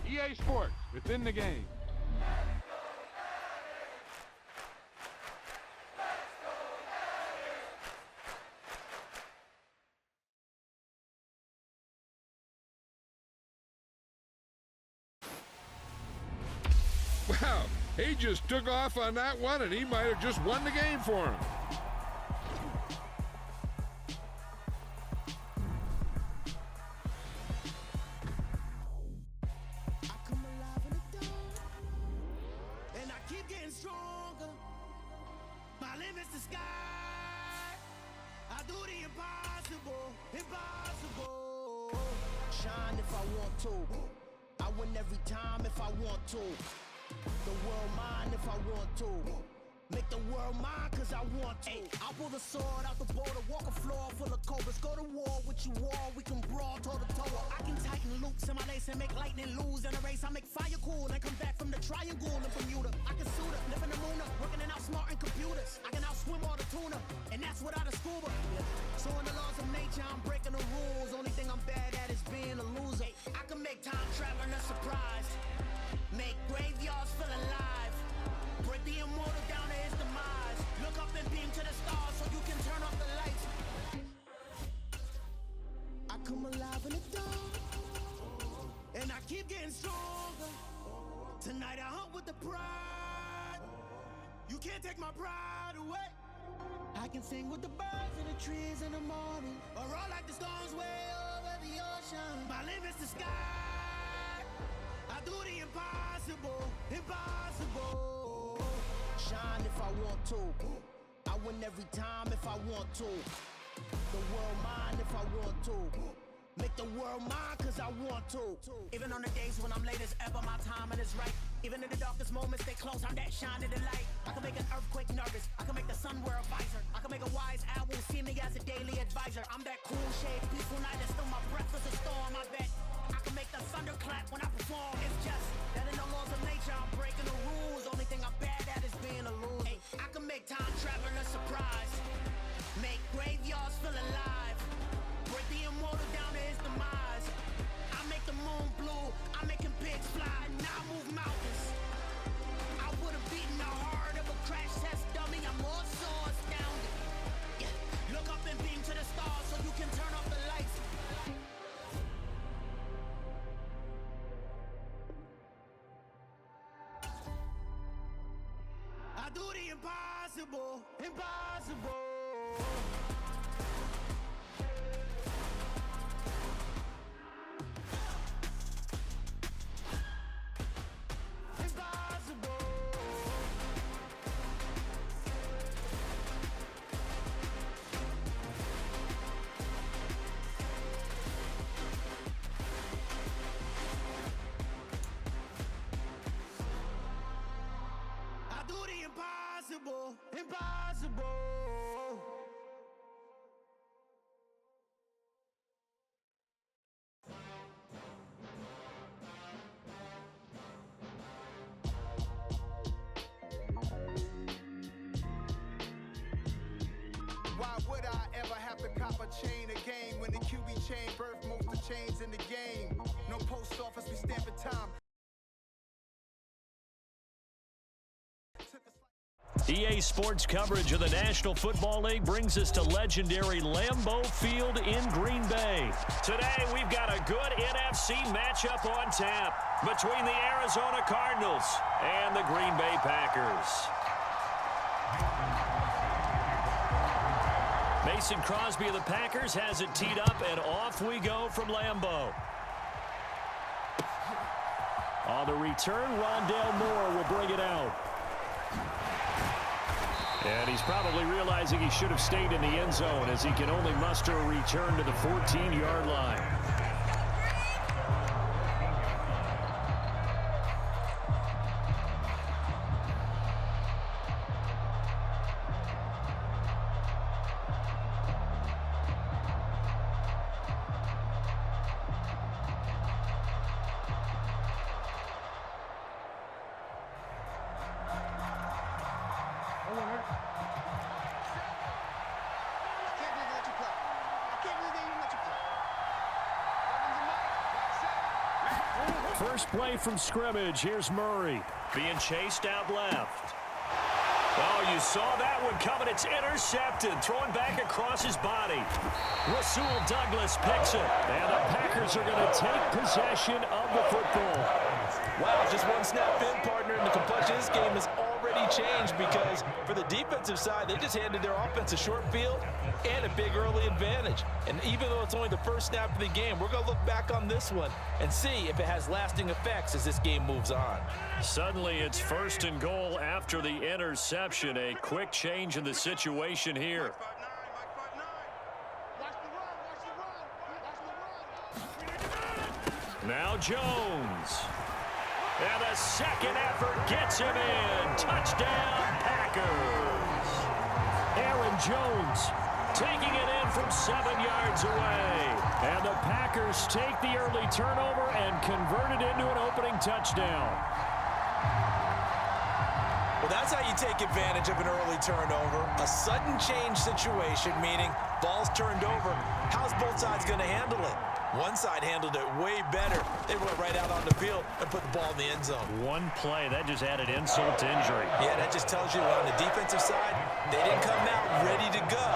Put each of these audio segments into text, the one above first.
EA Sports, within the game. Wow, he just took off on that one, and he might have just won the game for him. I come alive in the dark, and I keep getting stronger. My limit's the sky. I do the impossible, impossible. Shine if I want to. I win every time if I want to. The world mine if I want to. Make the world mine cause I want to. I pull the sword out the border, walk a floor full of cobras. Go to war with you all, we can brawl toe to toe. I can tighten loops in my lace and make lightning lose in a race. I make fire cool and come back from the triangle in Bermuda. I can suit up, live in the moon up, working and outsmarting computers. I can outswim all the tuna, and that's without a scuba. So in the laws of nature, I'm breaking the rules. Only thing I'm bad at is being a loser. I can make time traveling a surprise. Make graveyards feel alive. Break the immortal down to his demise. Look up and beam to the stars so you can turn off the lights. I come alive in the dark, and I keep getting stronger. Tonight I hunt with the pride. You can't take my pride away. I can sing with the birds and the trees in the morning, or roll like the storms way over the ocean. My limit's the sky. I do the impossible, impossible. Shine if I want to. I win every time if I want to. The world mine if I want to. Make the world mine cause I want to. Even on the days when I'm late as ever, my timing is right. Even in the darkest moments, stay close, I'm that shine of the light. I can make an earthquake nervous, I can make the sun wear a visor. I can make a wise owl see me as a daily advisor. I'm that cool shade, peaceful night, and still my breath is a storm, I bet. I can make the thunder clap when I perform. It's just that in the laws of nature, I'm breaking the rules. Only thing I'm bad at is being a loser. Hey, I can make time traveling a surprise. Make graveyards feel alive. Break the immortal down to his demise. I make the moon blue. I'm making pigs fly. Now I move mountains. I would have beaten the heart of a crash test dummy. I'm more so astounded. Yeah. Look up and beam to the stars so you can turn off the lights. I do the impossible, impossible. Impossible. I do the impossible, impossible. Why would I ever have to cop a chain again when the QB chain birthed most of the chains in the game? No post office, we stamping time. EA Sports coverage of the National Football League brings us to legendary Lambeau Field in Green Bay. Today, we've got a good NFC matchup on tap between the Arizona Cardinals and the Green Bay Packers. Mason Crosby of the Packers has it teed up, and off we go from Lambeau. On the return, Rondale Moore will bring it out. And he's probably realizing he should have stayed in the end zone as he can only muster a return to the 14-yard line. First play from scrimmage. Here's Murray being chased out left. Oh, you saw that one coming. It's intercepted. Throwing back across his body. Rasul Douglas picks it. And the Packers are going to take possession of the football. Wow, just one snap in, partner, and the complexion of this game has already changed because for the defensive side, they just handed their offense a short field and a big early advantage. And even though it's only the first snap of the game, we're going to look back on this one and see if it has lasting effects as this game moves on. Suddenly, it's 1st and goal after the interception. A quick change in the situation here. Now Jones. And the second effort gets him in. Touchdown, Packers. Aaron Jones taking it in from 7 yards away. And the Packers take the early turnover and convert it into an opening touchdown. Well, that's how you take advantage of an early turnover. A sudden change situation, meaning ball's turned over. How's both sides going to handle it? One side handled it way better. They went right out on the field and put the ball in the end zone. One play, that just added insult to injury. Yeah, that just tells you on the defensive side, they didn't come out ready to go.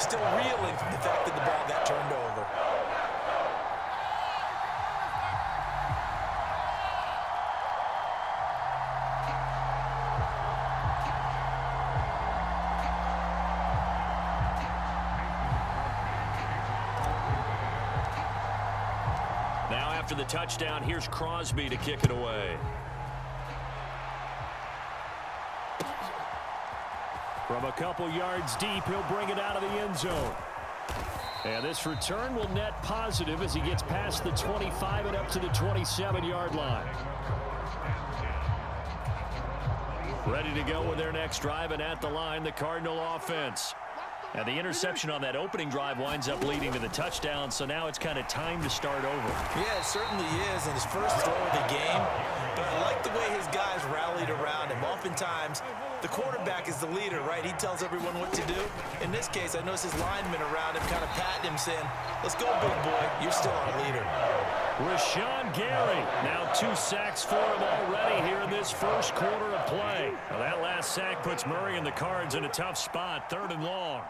Still reeling from the fact that the ball got turned over. After the touchdown, here's Crosby to kick it away. From a couple yards deep, he'll bring it out of the end zone. And this return will net positive as he gets past the 25 and up to the 27-yard line. Ready to go with their next drive, and at the line, the Cardinal offense. And the interception on that opening drive winds up leading to the touchdown, so now it's kind of time to start over. Yeah, it certainly is in his first throw of the game. But I like the way his guys rallied around him. Oftentimes, the quarterback is the leader, right? He tells everyone what to do. In this case, I noticed his linemen around him kind of patting him, saying, "Let's go, big boy. You're still our leader." Rashawn Gary, now 2 sacks for him already here in this first quarter of play. Well, that last sack puts Murray and the Cards in a tough spot, 3rd and long.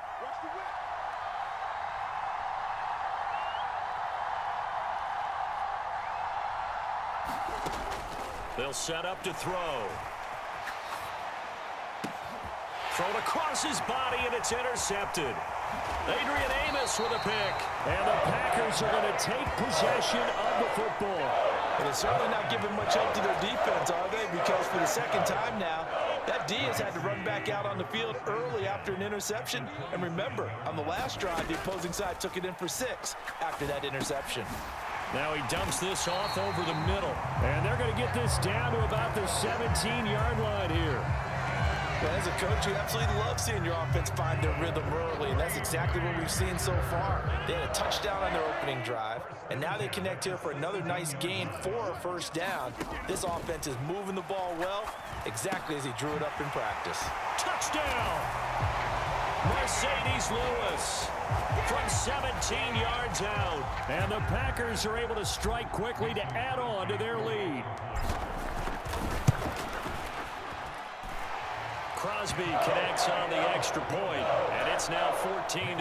They'll set up to throw. Thrown across his body, and it's intercepted. Adrian Amos with a pick. And the Packers are going to take possession of the football. And they're certainly not giving much help to their defense, are they? Because for the second time now, that D has had to run back out on the field early after an interception. And remember, on the last drive, the opposing side took it in for 6 after that interception. Now he dumps this off over the middle. And they're going to get this down to about the 17-yard line here. Well, as a coach, you absolutely love seeing your offense find their rhythm early, and that's exactly what we've seen so far. They had a touchdown on their opening drive, and now they connect here for another nice gain for a first down. This offense is moving the ball well, exactly as he drew it up in practice. Touchdown! Mercedes Lewis from 17 yards out. And the Packers are able to strike quickly to add on to their lead. Crosby connects on the extra point, and it's now 14-0.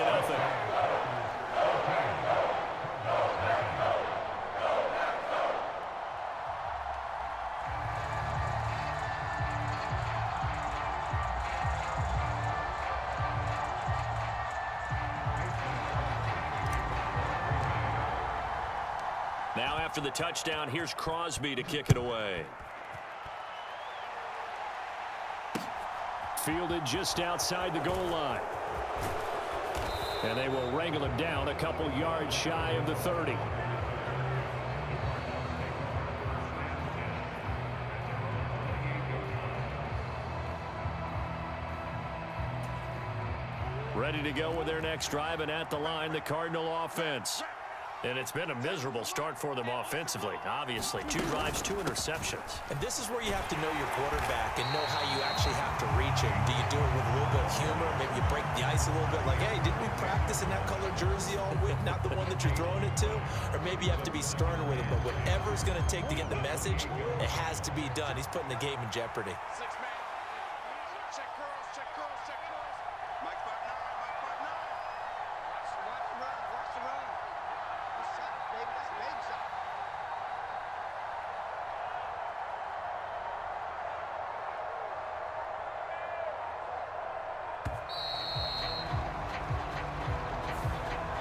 Now after the touchdown, here's Crosby to kick it away. Fielded just outside the goal line. And they will wrangle him down a couple yards shy of the 30. Ready to go with their next drive, and at the line, the Cardinal offense. And it's been a miserable start for them offensively. Obviously, 2 drives, 2 interceptions. And this is where you have to know your quarterback and know how you actually have to reach him. Do you do it with a little bit of humor? Maybe you break the ice a little bit like, hey, didn't we practice in that colored jersey all week, not the one that you're throwing it to, or maybe you have to be sterner with it. But whatever it's going to take to get the message, it has to be done. He's putting the game in jeopardy.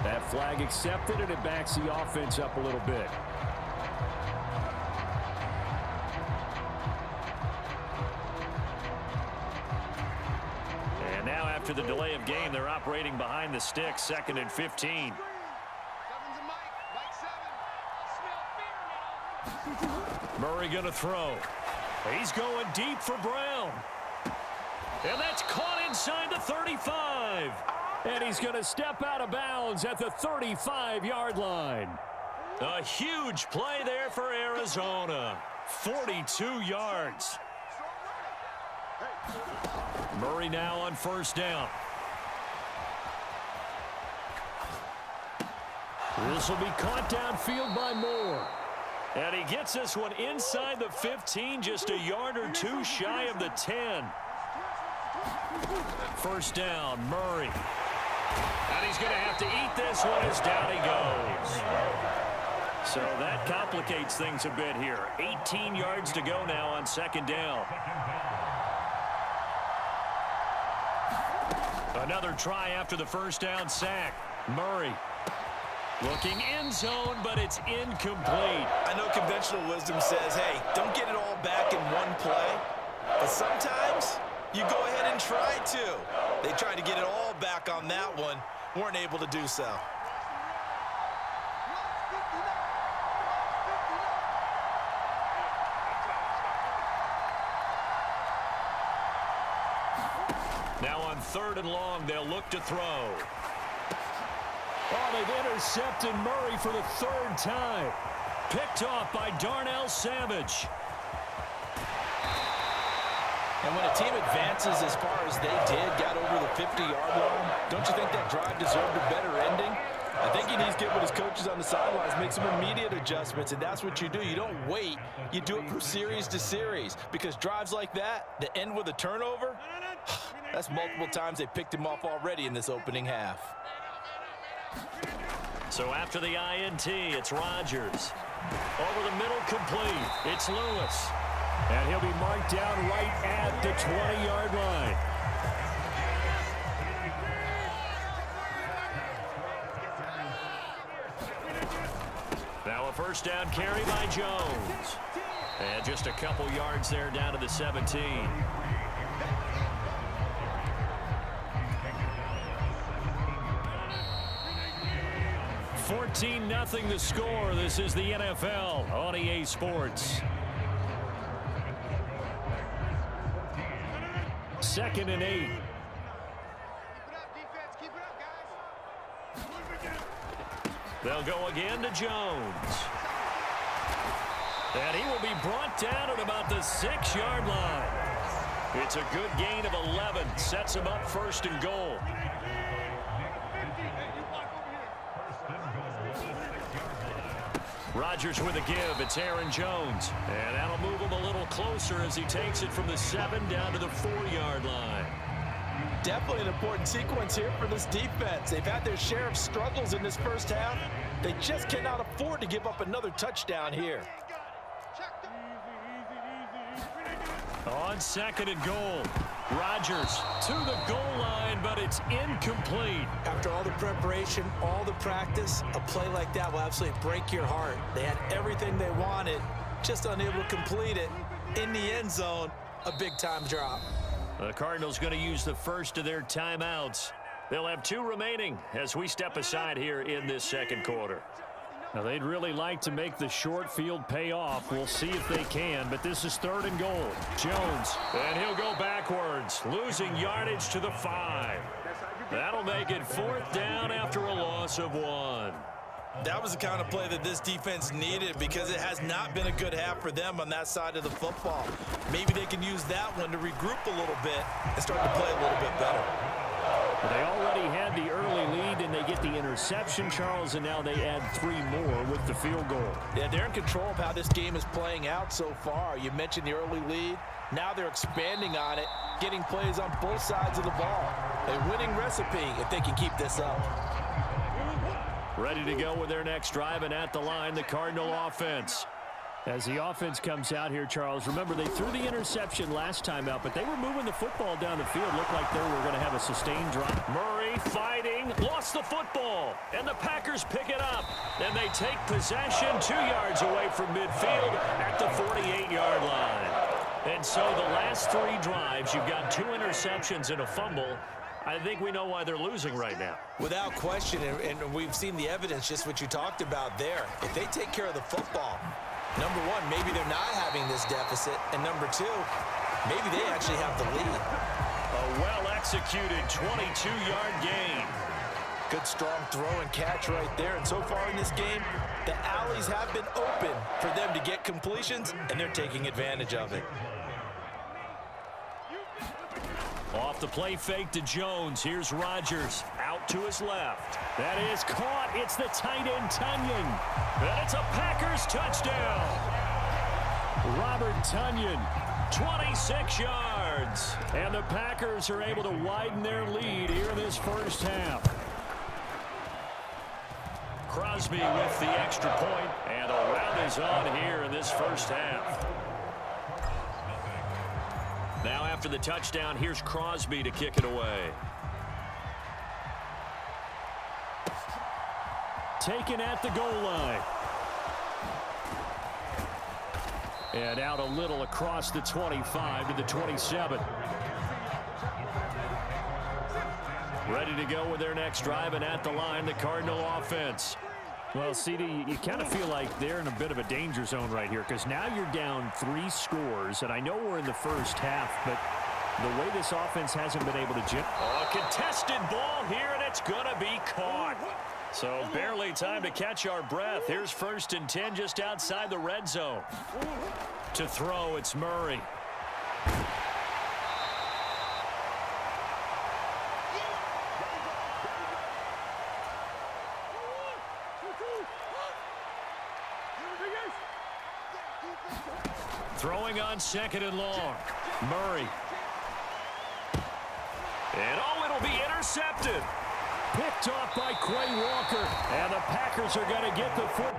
That flag accepted, and it backs the offense up a little bit. And now after the delay of game, they're operating behind the sticks, 2nd and 15. Murray going to throw. He's going deep for Brown. And that's caught inside the 35. And he's going to step out of bounds at the 35-yard line. A huge play there for Arizona. 42 yards. Murray now on 1st down. This will be caught downfield by Moore. And he gets this one inside the 15, just a yard or two shy of the 10. 1st down, Murray. And he's going to have to eat this one as down he goes. So that complicates things a bit here. 18 yards to go now on 2nd down. Another try after the 1st down sack. Murray looking end zone, but it's incomplete. I know conventional wisdom says, hey, don't get it all back in one play. But sometimes you go ahead and try to. They tried to get it all back on that one. Weren't able to do so. Now on 3rd and long, they'll look to throw. Oh, they've intercepted Murray for the 3rd time. Picked off by Darnell Savage. And when a team advances as far as they did, got over the 50-yard line, don't you think that drive deserved a better ending? I think he needs to get with his coaches on the sidelines, make some immediate adjustments, and that's what you do. You don't wait. You do it from series to series, because drives like that end with a turnover, that's multiple times they picked him off already in this opening half. So after the INT, it's Rodgers. Over the middle, complete. It's Lewis. And he'll be marked down right at the 20-yard line. Now a 1st down carry by Jones. And just a couple yards there down to the 17. $14-0 the score. This is the NFL on EA Sports. 2nd and 8. They'll go again to Jones. And he will be brought down at about the 6-yard line. It's a good gain of 11. Sets him up 1st and goal. Rodgers with a give. It's Aaron Jones. And that'll move him a little closer as he takes it from the 7 down to the 4-yard line. Definitely an important sequence here for this defense. They've had their share of struggles in this 1st half. They just cannot afford to give up another touchdown here. On 2nd and goal, Rodgers to the goal line, but it's incomplete. After all the preparation, all the practice, a play like that will absolutely break your heart. They had everything they wanted, just unable to complete it. In the end zone, a big-time drop. The Cardinals going to use the first of their timeouts. They'll have 2 remaining as we step aside here in this 2nd quarter. Now, they'd really like to make the short field pay off. We'll see if they can, but this is 3rd and goal. Jones, and he'll go backwards, losing yardage to the 5. That'll make it 4th down after a loss of 1. That was the kind of play that this defense needed, because it has not been a good half for them on that side of the football. Maybe they can use that one to regroup a little bit and start to play a little bit better. They already had the early lead, and they get the interception, Charles, and now they add 3 more with the field goal. Yeah, they're in control of how this game is playing out so far. You mentioned the early lead. Now they're expanding on it, getting plays on both sides of the ball. A winning recipe if they can keep this up. Ready to go with their next drive, and at the line, the Cardinal offense. As the offense comes out here, Charles, remember they threw the interception last time out, but they were moving the football down the field. Looked like they were going to have a sustained drive. Murray fighting, lost the football, and the Packers pick it up. And they take possession 2 yards away from midfield at the 48-yard line. And so the last 3 drives, you've got 2 interceptions and a fumble. I think we know why they're losing right now. Without question, and we've seen the evidence, just what you talked about there. If they take care of the football, number one, maybe they're not having this deficit. And number 2, maybe they actually have the lead. A well-executed 22-yard gain. Good, strong throw and catch right there. And so far in this game, the alleys have been open for them to get completions, and they're taking advantage of it. Off the play fake to Jones. Here's Rodgers out to his left. That is caught. It's the tight end, Tonyan. And it's a Packers touchdown. Robert Tonyan, 26 yards. And the Packers are able to widen their lead here in this first half. Crosby with the extra point, and a rout is on here in this first half. Now after the touchdown, here's Crosby to kick it away. Taken at the goal line. And out a little across the 25 to the 27. Ready to go with their next drive, and at the line, the Cardinal offense. Well, CD, you kind of feel like they're in a bit of a danger zone right here, because now you're down 3 scores, and I know we're in the first half, but the way this offense hasn't been able to a contested ball here, and it's going to be caught. So barely time to catch our breath. Here's 1st and 10 just outside the red zone. To throw, it's Murray. Throwing on 2nd and long. Murray. And it'll be intercepted. Picked off by Quay Walker. And the Packers are going to get the foot.